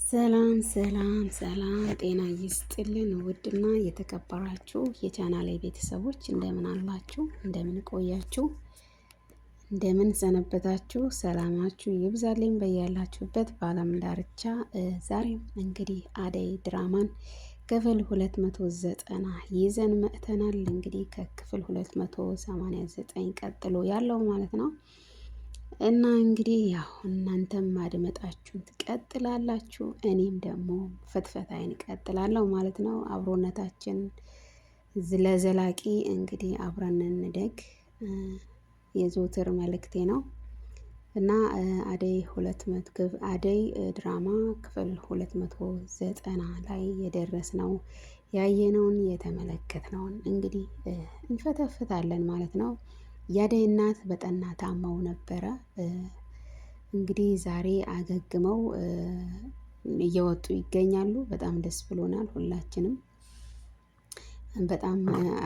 ሰላም ሰላም ሰላም ጤና ይስጥልን። ውድና የተከበራችሁ የቻናሌ ቤተሰቦች እንደምን አላችሁ? እንደምን ቆያችሁ? እንደምን ሰነበታችሁ? ሰላማችሁ ይብዛልኝ በያላችሁበት በዓለም ዳርቻ። ዛሬም እንግዲህ አደይ ድራማን ክፍል 290 ይዘን መጥተናል። እንግዲህ ከክፍል 289 ቀጥሎ ያለው ማለት ነው። እና እንግዲህ ያው እናንተም ማድመጣችሁን ትቀጥላላችሁ፣ እኔም ደግሞ ፈትፈታይን እቀጥላለሁ ማለት ነው። አብሮነታችን ለዘላቂ እንግዲህ አብረን እንደግ የዘወትር መልእክቴ ነው። እና አደይ ድራማ ክፍል 290 ላይ የደረስነው ያየነውን የተመለከትነውን እንግዲህ እንፈተፍታለን ማለት ነው። የአደይ እናት በጠና ታመው ነበረ። እንግዲህ ዛሬ አገግመው እየወጡ ይገኛሉ። በጣም ደስ ብሎናል ሁላችንም። በጣም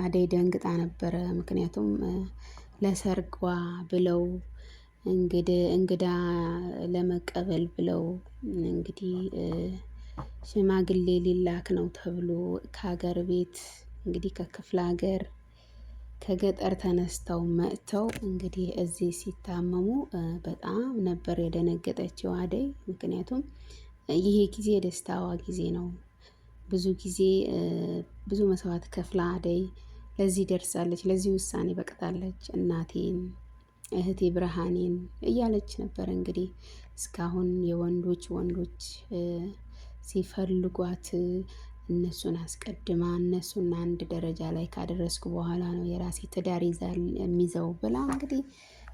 አደይ ደንግጣ ነበረ። ምክንያቱም ለሰርጓ ብለው እንግዳ ለመቀበል ብለው እንግዲህ ሽማግሌ ሊላክ ነው ተብሎ ከሀገር ቤት እንግዲህ ከክፍለ ሀገር ከገጠር ተነስተው መጥተው እንግዲህ እዚህ ሲታመሙ በጣም ነበር የደነገጠችው አደይ። ምክንያቱም ይሄ ጊዜ የደስታዋ ጊዜ ነው። ብዙ ጊዜ ብዙ መስዋዕት ከፍላ አደይ ለዚህ ደርሳለች፣ ለዚህ ውሳኔ በቅታለች። እናቴን እህቴ ብርሃኔን እያለች ነበር እንግዲህ እስካሁን ወንዶች ሲፈልጓት እነሱን አስቀድማ እነሱን አንድ ደረጃ ላይ ካደረስኩ በኋላ ነው የራሴ ትዳር የሚይዘው ብላ እንግዲህ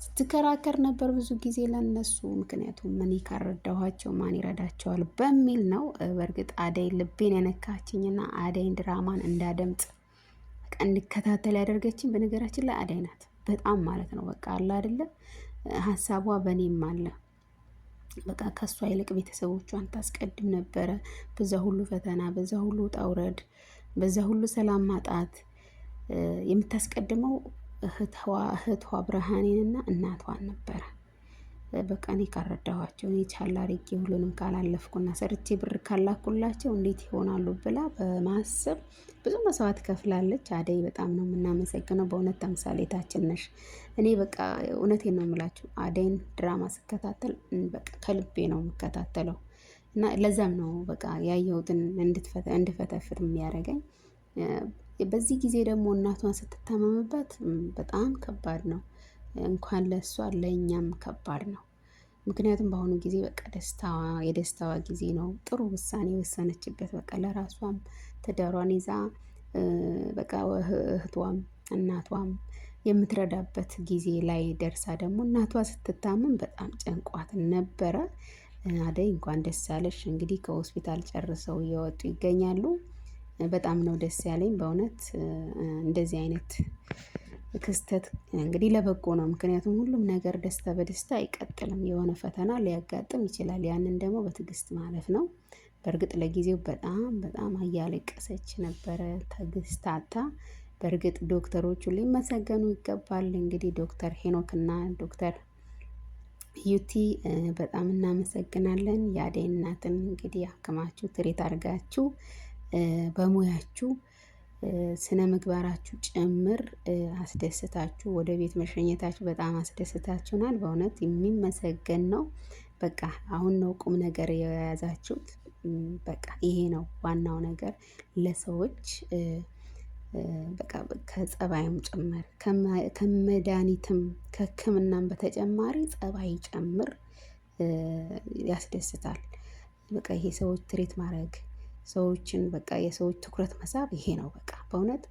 ስትከራከር ነበር ብዙ ጊዜ ለነሱ። ምክንያቱም እኔ ካረዳኋቸው ማን ይረዳቸዋል በሚል ነው። በእርግጥ አደይ ልቤን የነካችኝና አደይን ድራማን እንዳደምጥ በቃ እንድከታተል ያደርገችኝ በነገራችን ላይ አደይ ናት። በጣም ማለት ነው በቃ አለ አይደለም ሀሳቧ በእኔም አለ። በቃ ከሷ ይልቅ ቤተሰቦቿን ታስቀድም ነበረ። በዛ ሁሉ ፈተና፣ በዛ ሁሉ ውጣ ውረድ፣ በዛ ሁሉ ሰላም ማጣት የምታስቀድመው እህቷ ብርሃኔንና እናቷን ነበረ። በቃ እኔ ካረዳኋቸው እኔ ቻላ አድርጌ ሁሉንም ካላለፍኩና ሰርቼ ብር ካላኩላቸው እንዴት ይሆናሉ ብላ በማሰብ ብዙ መስዋዕት ከፍላለች። አደይ በጣም ነው የምናመሰግነው። በእውነት ተምሳሌታችን ነሽ። እኔ በቃ እውነቴን ነው የምላችሁ አደይን ድራማ ስከታተል በቃ ከልቤ ነው የምከታተለው እና ለዛም ነው በቃ ያየሁትን እንድፈተፍት የሚያደርገኝ። በዚህ ጊዜ ደግሞ እናቷን ስትታመምበት በጣም ከባድ ነው። እንኳን ለእሷ ለእኛም ከባድ ነው። ምክንያቱም በአሁኑ ጊዜ በቃ የደስታዋ ጊዜ ነው። ጥሩ ውሳኔ የወሰነችበት በቃ ለራሷም ትዳሯን ይዛ በቃ እህቷም እናቷም የምትረዳበት ጊዜ ላይ ደርሳ ደግሞ እናቷ ስትታመም በጣም ጨንቋት ነበረ። አደይ እንኳን ደስ ያለሽ። እንግዲህ ከሆስፒታል ጨርሰው እየወጡ ይገኛሉ። በጣም ነው ደስ ያለኝ በእውነት። እንደዚህ አይነት ክስተት እንግዲህ ለበጎ ነው። ምክንያቱም ሁሉም ነገር ደስታ በደስታ አይቀጥልም። የሆነ ፈተና ሊያጋጥም ይችላል። ያንን ደግሞ በትዕግስት ማለፍ ነው። በእርግጥ ለጊዜው በጣም እያለቀሰች ነበረ ትዕግስት አታ። በእርግጥ ዶክተሮቹ ሊመሰገኑ ይገባል። እንግዲህ ዶክተር ሄኖክ እና ዶክተር ዩቲ በጣም እናመሰግናለን። የአደይ እናትን እንግዲህ አክማችሁ ትሬት አድርጋችሁ በሙያችሁ ስነ ምግባራችሁ ጭምር አስደስታችሁ ወደ ቤት መሸኘታችሁ በጣም አስደስታችሁናል። በእውነት የሚመሰገን ነው። በቃ አሁን ነው ቁም ነገር የያዛችሁት። በቃ ይሄ ነው ዋናው ነገር። ለሰዎች በቃ ከጸባይም ጭምር ከመድኃኒትም ከሕክምናም በተጨማሪ ጸባይ ጭምር ያስደስታል። በቃ ይሄ ሰዎች ትሬት ማድረግ ሰዎችን በቃ የሰዎች ትኩረት መሳብ ይሄ ነው በቃ በእውነት።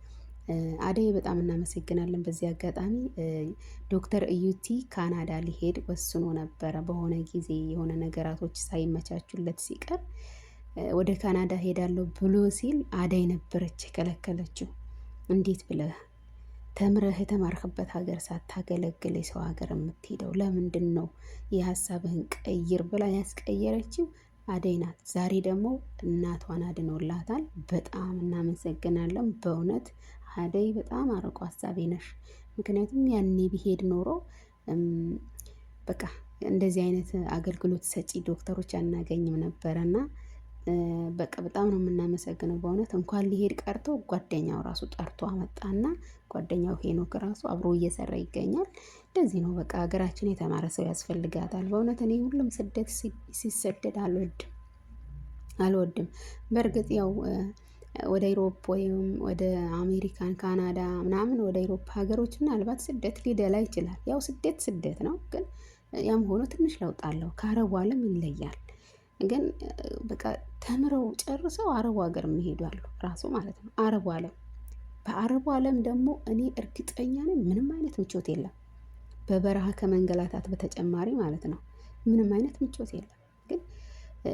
አደይ በጣም እናመሰግናለን። በዚህ አጋጣሚ ዶክተር እዩቲ ካናዳ ሊሄድ ወስኖ ነበረ። በሆነ ጊዜ የሆነ ነገራቶች ሳይመቻቹለት ሲቀር ወደ ካናዳ ሄዳለሁ ብሎ ሲል አደይ ነበረች የከለከለችው። እንዴት ብለህ ተምረህ የተማርክበት ሀገር ሳታገለግል የሰው ሀገር የምትሄደው ለምንድን ነው? የሀሳብህን ቀይር ብላ ያስቀየረችው አደይ ናት። ዛሬ ደግሞ እናቷን አድኖላታል። በጣም እናመሰግናለን በእውነት አደይ። በጣም አርቆ ሀሳቢ ነሽ። ምክንያቱም ያኔ ቢሄድ ኖሮ በቃ እንደዚህ አይነት አገልግሎት ሰጪ ዶክተሮች አናገኝም ነበረና በቃ በጣም ነው የምናመሰግነው በእውነት እንኳን ሊሄድ ቀርቶ ጓደኛው ራሱ ጠርቶ አመጣና ጓደኛው ሄኖክ ራሱ አብሮ እየሰራ ይገኛል። እንደዚህ ነው በቃ ሀገራችን የተማረ ሰው ያስፈልጋታል። በእውነት እኔ ሁሉም ስደት ሲሰደድ አልወድም። በእርግጥ ያው ወደ ኢሮፕ ወይም ወደ አሜሪካን፣ ካናዳ ምናምን ወደ ኢሮፕ ሀገሮች ምናልባት ስደት ሊደላ ይችላል። ያው ስደት ነው። ግን ያም ሆኖ ትንሽ ለውጥ አለው። ከአረቡ ዓለም ይለያል። ግን በቃ ተምረው ጨርሰው አረቡ ሀገር የሚሄዱ አሉ ራሱ ማለት ነው። አረቡ ዓለም በአረቡ ዓለም ደግሞ እኔ እርግጠኛ ነኝ ምንም አይነት ምቾት የለም። በበረሃ ከመንገላታት በተጨማሪ ማለት ነው ምንም አይነት ምቾት የለም። ግን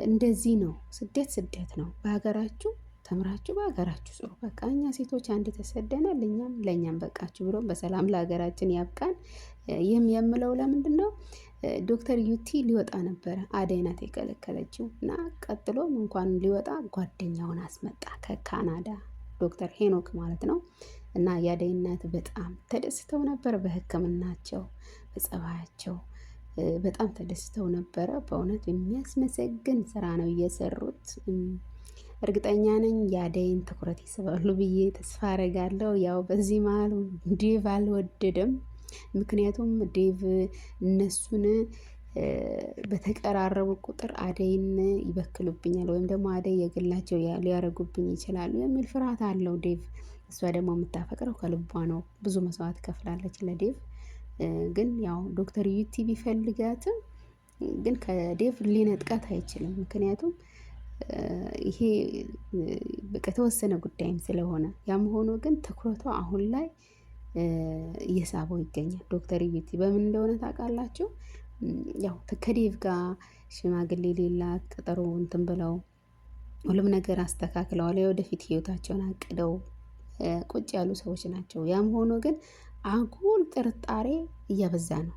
እንደዚህ ነው ስደት ነው። በሀገራችሁ ተምራችሁ በሀገራችሁ ስሩ። በቃ እኛ ሴቶች አንድ ተሰደናል፣ ለእኛም በቃችሁ ብሎ በሰላም ለሀገራችን ያብቃን። ይህም የምለው ለምንድን ነው? ዶክተር ዩቲ ሊወጣ ነበረ፣ አደይ ናት የከለከለችው እና ቀጥሎም እንኳን ሊወጣ ጓደኛውን አስመጣ ከካናዳ ዶክተር ሄኖክ ማለት ነው። እና የአደይ እናት በጣም ተደስተው ነበር በሕክምናቸው በጸባያቸው በጣም ተደስተው ነበረ። በእውነት የሚያስመሰግን ስራ ነው እየሰሩት። እርግጠኛ ነኝ የአደይን ትኩረት ይስባሉ ብዬ ተስፋ አረጋለሁ። ያው በዚህ መሀል ዴቭ አልወደደም። ምክንያቱም ዴቭ እነሱን በተቀራረቡ ቁጥር አደይን ይበክሉብኛል ወይም ደግሞ አደይ የግላቸው ሊያረጉብኝ ይችላሉ የሚል ፍርሃት አለው ዴቭ። እሷ ደግሞ የምታፈቅረው ከልቧ ነው። ብዙ መስዋዕት ከፍላለች ለዴቭ። ግን ያው ዶክተር ዩቲ ቢፈልጋትም ግን ከዴቭ ሊነጥቃት አይችልም። ምክንያቱም ይሄ በቃ የተወሰነ ጉዳይም ስለሆነ፣ ያም ሆኖ ግን ትኩረቷ አሁን ላይ እየሳበው ይገኛል። ዶክተር ዩቲ በምን እንደሆነ ታውቃላችሁ? ያው ከዴቭ ጋር ሽማግሌ ሌላ ቀጠሮ እንትን ብለው ሁሉም ነገር አስተካክለዋል። የወደፊት ህይወታቸውን አቅደው ቁጭ ያሉ ሰዎች ናቸው። ያም ሆኖ ግን አጉል ጥርጣሬ እያበዛ ነው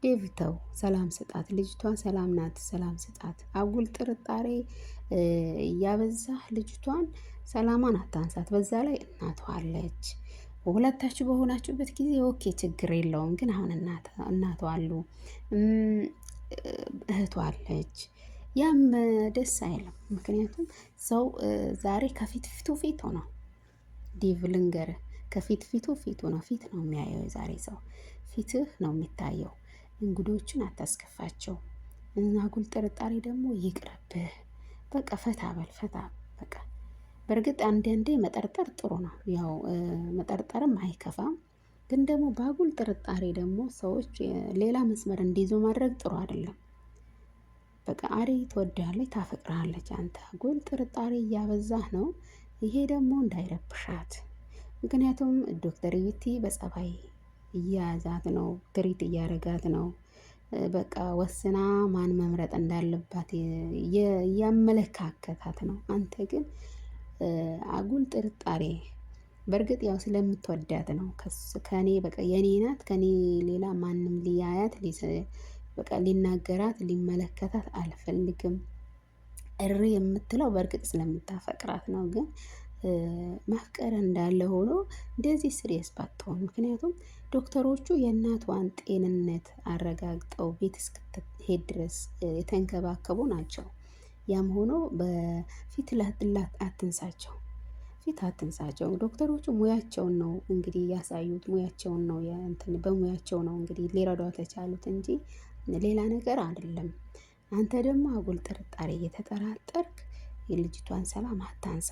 ዴቭ ተው፣ ሰላም ስጣት፣ ልጅቷ ሰላም ናት፣ ሰላም ስጣት። አጉል ጥርጣሬ እያበዛህ ልጅቷን ሰላሟን አታንሳት። በዛ ላይ እናቷ አለች። ሁለታችሁ በሆናችሁበት ጊዜ ኦኬ ችግር የለውም። ግን አሁን እናቷ አሉ፣ እህቷ አለች። ያም ደስ አይልም። ምክንያቱም ሰው ዛሬ ከፊት ፊቱ ነው። ዴቭ ልንገርህ፣ ከፊት ፊቱ ነው። ፊት ነው የሚያየው። የዛሬ ሰው ፊትህ ነው የሚታየው። እንግዶችን አታስከፋቸው። አጉል ጥርጣሬ ደግሞ ይቅርብህ። በቃ ፈታ በል በቃ። በእርግጥ አንዳንዴ መጠርጠር ጥሩ ነው። ያው መጠርጠርም አይከፋም። ግን ደግሞ በአጉል ጥርጣሬ ደግሞ ሰዎች ሌላ መስመር እንዲይዙ ማድረግ ጥሩ አይደለም። በቃ አደይ ትወድሃለች፣ ታፈቅርሃለች። አንተ አጉል ጥርጣሬ እያበዛህ ነው። ይሄ ደግሞ እንዳይረብሻት። ምክንያቱም ዶክተር ዩቲ በጸባይ እያያዛት ነው፣ ትሪት እያረጋት ነው። በቃ ወስና ማን መምረጥ እንዳለባት እያመለካከታት ነው። አንተ ግን አጉል ጥርጣሬ፣ በእርግጥ ያው ስለምትወዳት ነው። ከኔ በቃ የኔ ናት፣ ከኔ ሌላ ማንም ሊያያት በቃ ሊናገራት ሊመለከታት አልፈልግም እሪ የምትለው በእርግጥ ስለምታፈቅራት ነው። ግን ማፍቀር እንዳለ ሆኖ እንደዚህ ስሪየስ ባትሆን። ምክንያቱም ዶክተሮቹ የእናቷን ጤንነት አረጋግጠው ቤት እስክትሄድ ድረስ የተንከባከቡ ናቸው። ያም ሆኖ በፊት ላት አትንሳቸው፣ ፊት አትንሳቸው። ዶክተሮቹ ሙያቸውን ነው እንግዲህ ያሳዩት፣ ሙያቸውን ነው በሙያቸው ነው እንግዲህ ሊረዷት የቻሉት እንጂ ሌላ ነገር አይደለም። አንተ ደግሞ አጉል ጥርጣሬ እየተጠራጠርክ የልጅቷን ሰላም አታንሳ።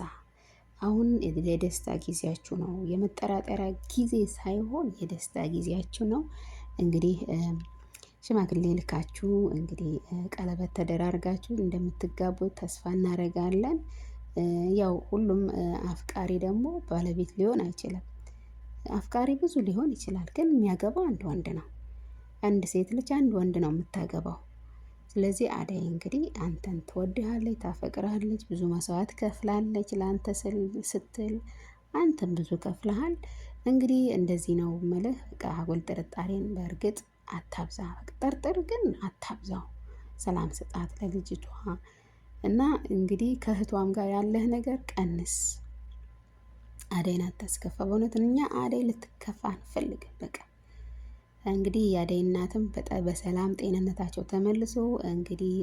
አሁን የደስታ ጊዜያችሁ ነው፣ የመጠራጠሪያ ጊዜ ሳይሆን የደስታ ጊዜያችሁ ነው። እንግዲህ ሽማግሌ ልካችሁ እንግዲህ ቀለበት ተደራርጋችሁ እንደምትጋቡ ተስፋ እናደርጋለን። ያው ሁሉም አፍቃሪ ደግሞ ባለቤት ሊሆን አይችልም። አፍቃሪ ብዙ ሊሆን ይችላል፣ ግን የሚያገባው አንድ ወንድ ነው። አንድ ሴት ልጅ አንድ ወንድ ነው የምታገባው። ስለዚህ አደይ እንግዲህ አንተን ትወድሃለች፣ ታፈቅርሃለች፣ ብዙ መስዋዕት ከፍላለች ለአንተ ስትል፣ አንተን ብዙ ከፍለሃል። እንግዲህ እንደዚህ ነው ምልህ። አጉል ጥርጣሬን በእርግጥ አታብዛ፣ ጠርጥር ግን አታብዛው። ሰላም ስጣት ለልጅቷ እና እንግዲህ ከእህቷም ጋር ያለህ ነገር ቀንስ። አደይን አታስከፋ። በእውነት እኛ አደይ ልትከፋ አንፈልግም። በቃ እንግዲህ የአደይ እናትም በሰላም ጤንነታቸው ተመልሶ እንግዲህ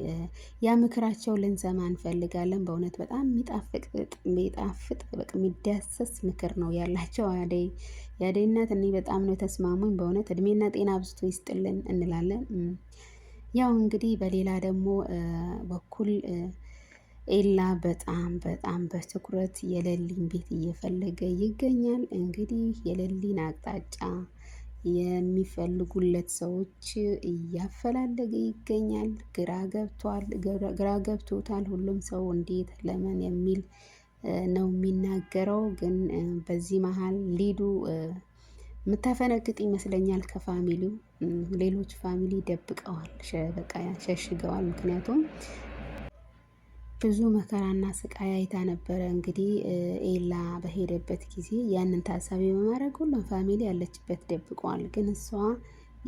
ያ ምክራቸው ልንሰማ እንፈልጋለን። በእውነት በጣም የሚጣፍጥ በቃ የሚዳሰስ ምክር ነው ያላቸው የአደይ እናት። እኔ በጣም ነው የተስማሙኝ በእውነት እድሜና ጤና አብዝቶ ይስጥልን እንላለን። ያው እንግዲህ በሌላ ደግሞ በኩል ኤላ በጣም በትኩረት የሌሊን ቤት እየፈለገ ይገኛል። እንግዲህ የሌሊን አቅጣጫ የሚፈልጉለት ሰዎች እያፈላለገ ይገኛል። ግራ ገብቶታል ሁሉም ሰው እንዴት ለምን የሚል ነው የሚናገረው። ግን በዚህ መሀል ሊዱ የምታፈነግጥ ይመስለኛል ከፋሚሊው። ሌሎች ፋሚሊ ደብቀዋል፣ በቃ ሸሽገዋል። ምክንያቱም ብዙ መከራና ስቃይ አይታ ነበረ። እንግዲህ ኤላ በሄደበት ጊዜ ያንን ታሳቢ በማድረግ ሁሉም ፋሚሊ ያለችበት ደብቀዋል። ግን እሷ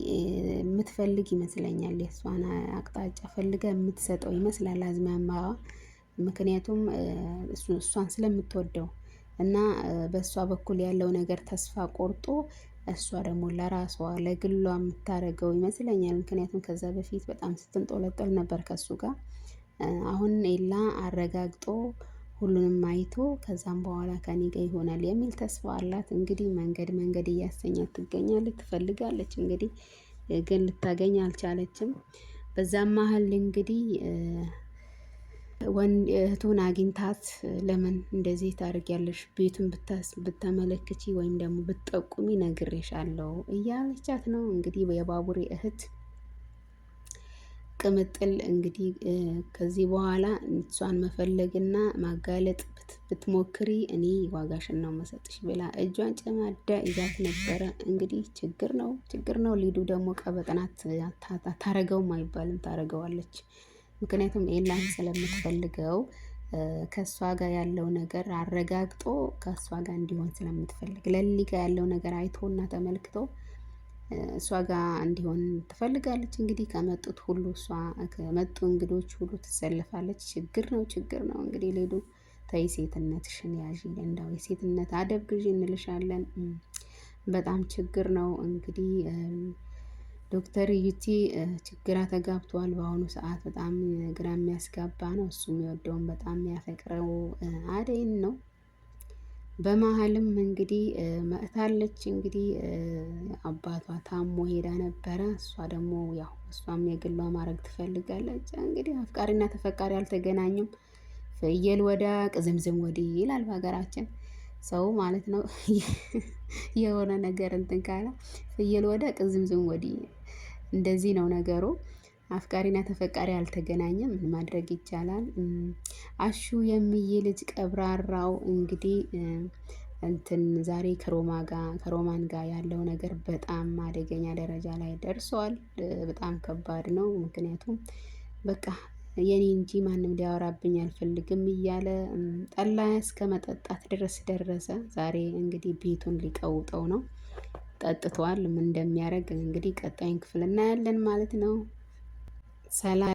የምትፈልግ ይመስለኛል፣ የእሷን አቅጣጫ ፈልጋ የምትሰጠው ይመስላል አዝማሚያዋ። ምክንያቱም እሷን ስለምትወደው እና በእሷ በኩል ያለው ነገር ተስፋ ቆርጦ እሷ ደግሞ ለራሷ ለግሏ የምታደርገው ይመስለኛል። ምክንያቱም ከዛ በፊት በጣም ስትንጦለጠል ነበር ከሱ ጋር። አሁን ኤላ አረጋግጦ ሁሉንም አይቶ ከዛም በኋላ ከኔ ጋር ይሆናል የሚል ተስፋ አላት። እንግዲህ መንገድ እያሰኛት ትገኛለች፣ ትፈልጋለች እንግዲህ ግን ልታገኝ አልቻለችም። በዛም መሀል እንግዲህ እህቱን አግኝታት ለምን እንደዚህ ታደርጊያለሽ? ቤቱን ብታመለክቺ ወይም ደግሞ ብትጠቁሚ ነግሬሻለሁ እያለቻት ነው። እንግዲህ የባቡሬ እህት ቅምጥል እንግዲህ ከዚህ በኋላ እሷን መፈለግና ማጋለጥ ብትሞክሪ እኔ ዋጋሽን ነው መሰጥሽ ብላ እጇን ጨማዳ ይዛት ነበረ። እንግዲህ ችግር ነው። ሊዱ ደግሞ ቀበጥናት ታረገውም አይባልም ታረገዋለች። ምክንያቱም ኤላን ስለምትፈልገው ከእሷ ጋር ያለው ነገር አረጋግጦ ከእሷ ጋር እንዲሆን ስለምትፈልግ ለሊ ጋር ያለው ነገር አይቶና ተመልክቶ እሷ ጋር እንዲሆን ትፈልጋለች። እንግዲህ ከመጡ እንግዶች ሁሉ ትሰልፋለች። ችግር ነው እንግዲህ ሊዱ ተይ ሴትነትሽን ያዥ፣ እንደው የሴትነት አደብ ግዢ እንልሻለን። በጣም ችግር ነው እንግዲህ ዶክተር ዩቲ ችግራ ተጋብተዋል። በአሁኑ ሰዓት በጣም ግራ የሚያስጋባ ነው። እሱ የሚወደውን በጣም የሚያፈቅረው አደይን ነው። በመሀልም እንግዲህ መጥታለች። እንግዲህ አባቷ ታሞ ሄዳ ነበረ። እሷ ደግሞ ያው እሷም የግሏ ማድረግ ትፈልጋለች። እንግዲህ አፍቃሪና ተፈቃሪ አልተገናኙም። ፍየል ወዳ ቅዝምዝም ወዲህ ይላል በሀገራችን ሰው ማለት ነው። የሆነ ነገር እንትን ካለ ፍየል ወዳ ቅዝምዝም ወዲህ እንደዚህ ነው ነገሩ። አፍቃሪና ተፈቃሪ አልተገናኘም። ምን ማድረግ ይቻላል? አሹ የሚዬ ልጅ ቀብራራው እንግዲህ ዛሬ ከሮማን ጋር ያለው ነገር በጣም አደገኛ ደረጃ ላይ ደርሷል። በጣም ከባድ ነው። ምክንያቱም በቃ የኔ እንጂ ማንም ሊያወራብኝ አልፈልግም እያለ ጠላ እስከ መጠጣት ድረስ ደረሰ። ዛሬ እንግዲህ ቤቱን ሊቀውጠው ነው። ጠጥቷል። ምን እንደሚያደርግ እንግዲህ ቀጣዩን ክፍል እናያለን ማለት ነው። ሰላም